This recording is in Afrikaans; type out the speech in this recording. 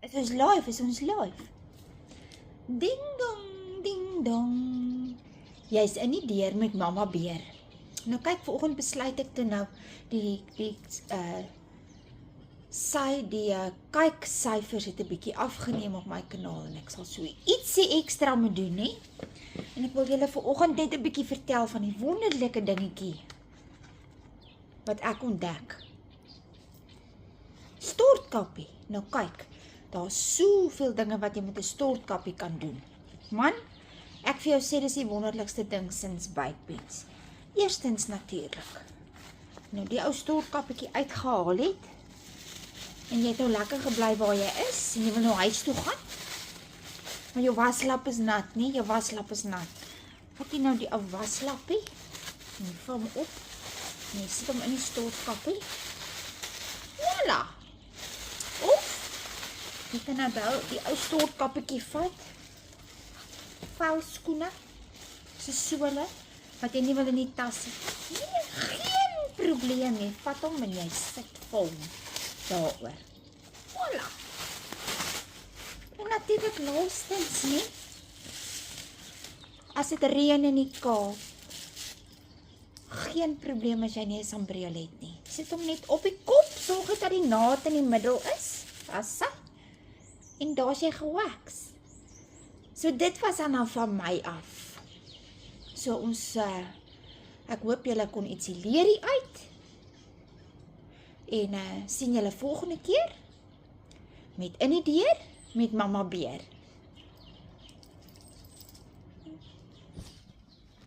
Is ons live, is ons live. Ding dong, ding dong. Jy's in die deur met Mama Beer. Nou kyk, vanoggend besluit ek toe nou die kyksyfers het 'n bietjie afgeneem op my kanaal en ek sal so ietsie ekstra moet doen, hè? En ek wil julle vanoggend net 'n bietjie vertel van die wonderlike dingetjie wat ek ontdek. Stortkappie. Nou kyk, daar's soveel dinge wat jy met 'n stortkappie kan doen. Man, ek vir jou sê dis die wonderlikste ding sins bytpens. Eerstens natuurlik. Nou die ou stortkappietjie uitgehaal het en jy het nou lekker gebly waar jy is en jy wil nou huis toe gaan. Maar jou waslap is nat, nie? Jou waslap is nat. Vat jy nou die ou waslappie en jy vul hom op en jy sit hom in die stortkappie. Voilà! Jy kan nou die ou stortkappietjie vat, velskoene, so sole, wat jy nie wil in die tas het. Nee, geen probleem nie, vat hom en jy sit vol daaroor. Voilà. En natuurlik laastens nie, as dit reën in die Kaap, geen probleem as jy nie 'n sambreel het nie. Sit hom net op die kop, sorg dat die naad in die middel is, vassa. En daar's jy gewax. So dit was dan van my af. So ons, ek hoop julle kon ietsie leer hier uit. En sien julle volgende keer met In die Deur met Mama Beer.